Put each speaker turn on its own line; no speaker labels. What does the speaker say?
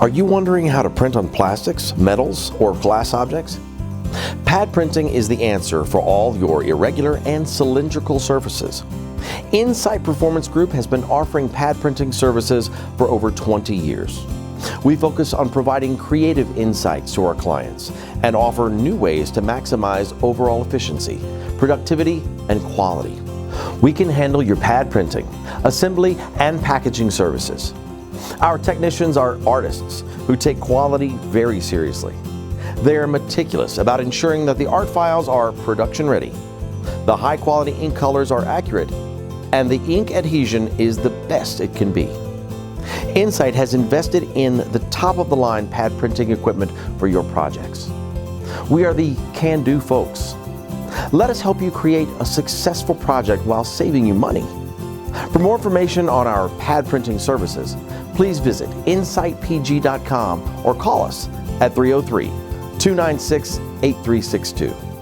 Are you wondering how to print on plastics, metals, or glass objects? Pad printing is the answer for all your irregular and cylindrical surfaces. Insight Performance Group has been offering pad printing services for over 20 years. We focus on providing creative insights to our clients and offer new ways to maximize overall efficiency, productivity, and quality. We can handle your pad printing, assembly, and packaging services. Our technicians are artists who take quality very seriously. They are meticulous about ensuring that the art files are production ready, the high quality ink colors are accurate, and the ink adhesion is the best it can be. Insight has invested in the top of the line pad printing equipment for your projects. We are the can-do folks. Let us help you create a successful project while saving you money. For more information on our pad printing services, please visit insightpg.com or call us at 303-296-8362.